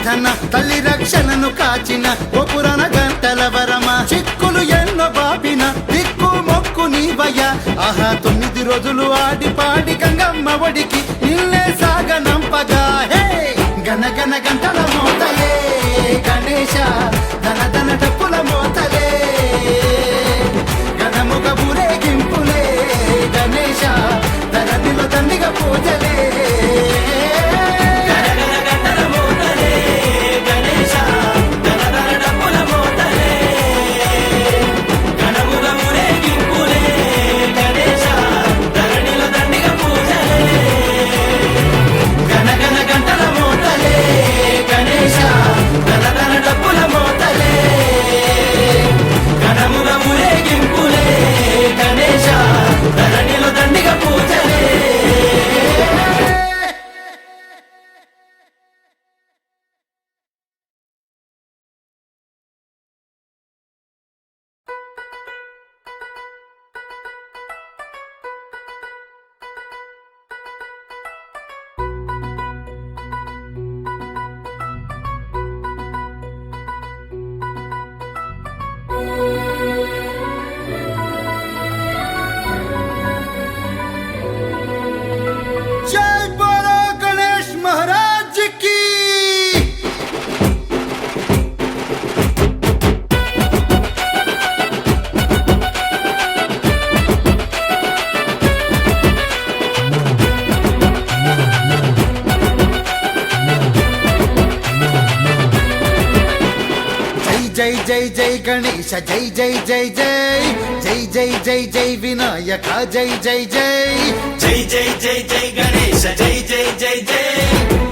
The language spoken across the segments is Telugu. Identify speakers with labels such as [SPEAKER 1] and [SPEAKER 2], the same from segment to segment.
[SPEAKER 1] ధన తల్లి రక్షణను కాచిన గోపురన గంటల వరమ చిక్కులు ఎన్నో బాపిన దిక్కు మొక్కు నీవయ్య ఆహా 9 రోజులు ఆడి పాడి గంగమ్మ ఒడికి నిన్నే సాగనంపగా హే గన గన గంటల మోతలే గణేశ ధన ధన డప్పుల మోతలే గణముగ ఊరేగింపులే గణేశ ధరణిలో దండిగా పూజలే జై జై జై గణేశ జై జై జై జై జై జై జై జై వినాయక జై జై జై
[SPEAKER 2] జై జై జై జై గణేశ జై జై జై జై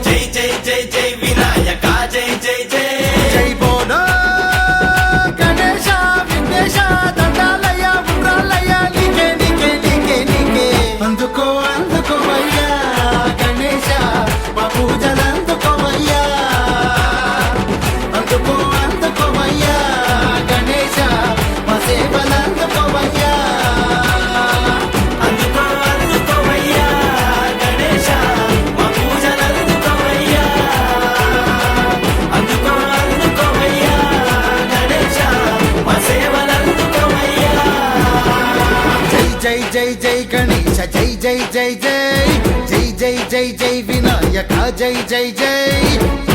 [SPEAKER 2] జై జై జై జై వినాయక జై జై జై
[SPEAKER 1] జై బోలో గణేశ విఘ్నేశ దండాలయ ఉండ్రాలయ నీకే నీకే నీకే నీకే అందుకో అందుకోవయ్యా గణేశ మా పూజలు అందుకోవయ్యా అందుకో అందుకోవయ్యా గణేశ మా సేవలు అందుకోవయ్యా
[SPEAKER 2] అందుకో అందుకోవయ్యా గణేశ మా పూజలు అందుకోవయ్యా అందుకో అందుకోవయ్యా గణేశ మా సేవలు అందుకోవయ్యా
[SPEAKER 1] జై జై జై జై గణేశ జై జై జై జై జై జై జై జై వినాయక జై జై జై